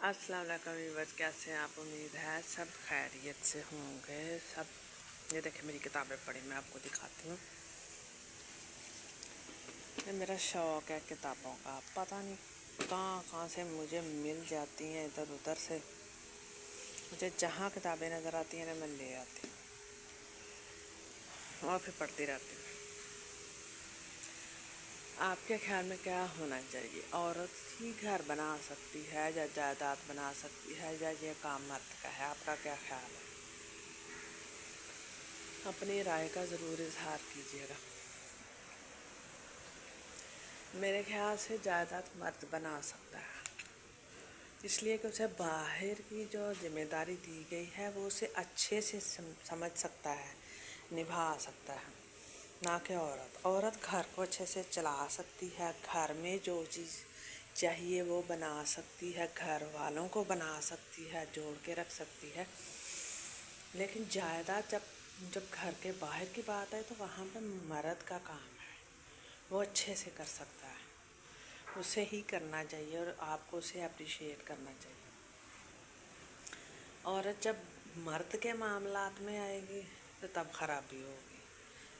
अस्सलाम वालेकुम व्यूअर्स, कैसे हैं आप? उम्मीद है सब खैरियत से होंगे सब। ये देखें मेरी किताबें पढ़ी, मैं आपको दिखाती हूँ। ये मेरा शौक़ है किताबों का, पता नहीं कहाँ कहाँ से मुझे मिल जाती हैं, इधर उधर से मुझे जहाँ किताबें नज़र आती हैं ना मैं ले आती हूँ और फिर पढ़ती रहती हूँ। आपके ख्याल में क्या होना चाहिए? औरत ही घर बना सकती है या जायदाद बना सकती है या ये काम मर्द का है? आपका क्या ख्याल है? अपनी राय का ज़रूर इजहार कीजिएगा। मेरे ख्याल से जायदाद मर्द बना सकता है, इसलिए कि उसे बाहर की जो जिम्मेदारी दी गई है वो उसे अच्छे से समझ सकता है, निभा सकता है, ना कि औरत घर को अच्छे से चला सकती है, घर में जो चीज़ चाहिए वो बना सकती है, घर वालों को बना सकती है, जोड़ के रख सकती है। लेकिन जायदाद जब घर के बाहर की बात है तो वहाँ पे मर्द का काम है, वो अच्छे से कर सकता है, उसे ही करना चाहिए और आपको उसे अप्रिशिएट करना चाहिए। औरत जब मर्द के मामलात में आएगी तो तब खराबी होगी।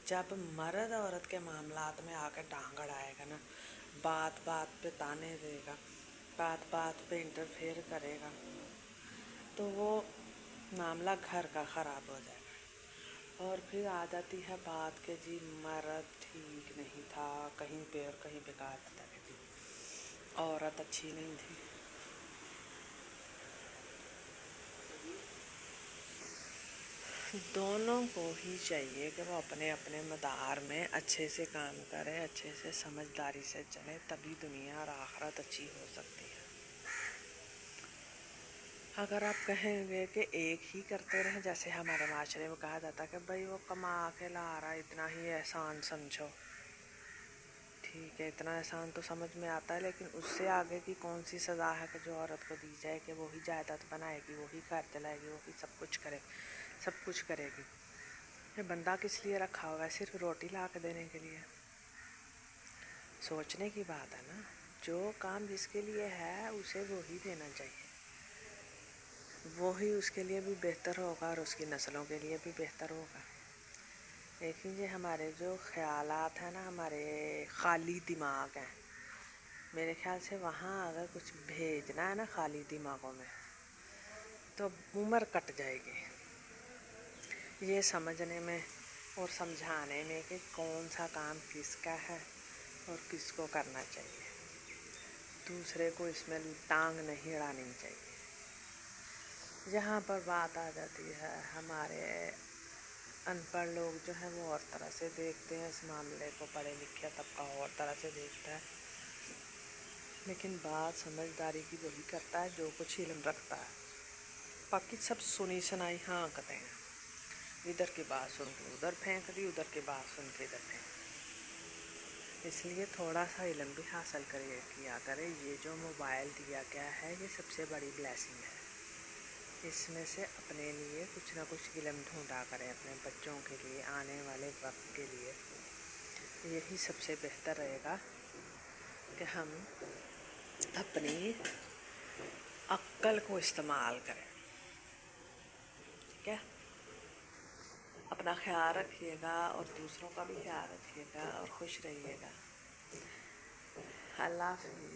जब मर्द औरत के मामलात में आकर टांग अड़ाएगा ना, बात बात पे ताने देगा, बात बात पे इंटरफेयर करेगा, तो वो मामला घर का ख़राब हो जाएगा। और फिर आ जाती है बात के जी मर्द ठीक नहीं था कहीं पे और कहीं पे कहा था कि औरत अच्छी नहीं थी। दोनों को ही चाहिए कि वो अपने अपने मदार में अच्छे से काम करें, अच्छे से समझदारी से चलें, तभी दुनिया और आखिरत अच्छी हो सकती है। अगर आप कहेंगे कि एक ही करते रहें, जैसे हमारे माशरे में कहा जाता है कि भाई वो कमा के ला रहा है, इतना ही एहसान समझो, ठीक है इतना एहसान तो समझ में आता है, लेकिन उससे आगे की कौन सी सज़ा है कि जो औरत को दी जाए कि वही जायदाद बनाएगी, वही घर चलाएगी, वही सब कुछ करेगी। ये बंदा किस लिए रखा होगा? सिर्फ रोटी ला के देने के लिए? सोचने की बात है ना। जो काम जिसके लिए है उसे वो ही देना चाहिए, वो ही उसके लिए भी बेहतर होगा और उसकी नस्लों के लिए भी बेहतर होगा। लेकिन ये हमारे जो ख़यालात हैं ना, हमारे खाली दिमाग हैं, मेरे ख्याल से वहाँ अगर कुछ भेजना है ना खाली दिमागों में तो उम्र कट जाएगी ये समझने में और समझाने में कि कौन सा काम किसका है और किसको करना चाहिए। दूसरे को इसमें टांग नहीं अड़ानी चाहिए। जहाँ पर बात आ जाती है, हमारे अनपढ़ लोग जो हैं वो और तरह से देखते हैं इस मामले को, पढ़े लिखे तबका और तरह से देखता है, लेकिन बात समझदारी की वही करता है जो कुछ इल्म रखता है। बाकी सब सुनी सुनाई हाँ कहते हैं, इधर की बात सुन के उधर फेंक दी, उधर की बात सुन के इधर फेंक दी। इसलिए थोड़ा सा इल्म भी हासिल किया करें। ये जो मोबाइल दिया गया है ये सबसे बड़ी ब्लेसिंग है, इसमें से अपने लिए कुछ ना कुछ इल्म ढूंढा करें, अपने बच्चों के लिए, आने वाले वक्त के लिए। यही सबसे बेहतर रहेगा कि हम अपनी अक्ल को इस्तेमाल करें। ठीक है, अपना ख्याल रखिएगा और दूसरों का भी ख्याल रखिएगा और खुश रहिएगा। अल्लाह हाफ़िज़।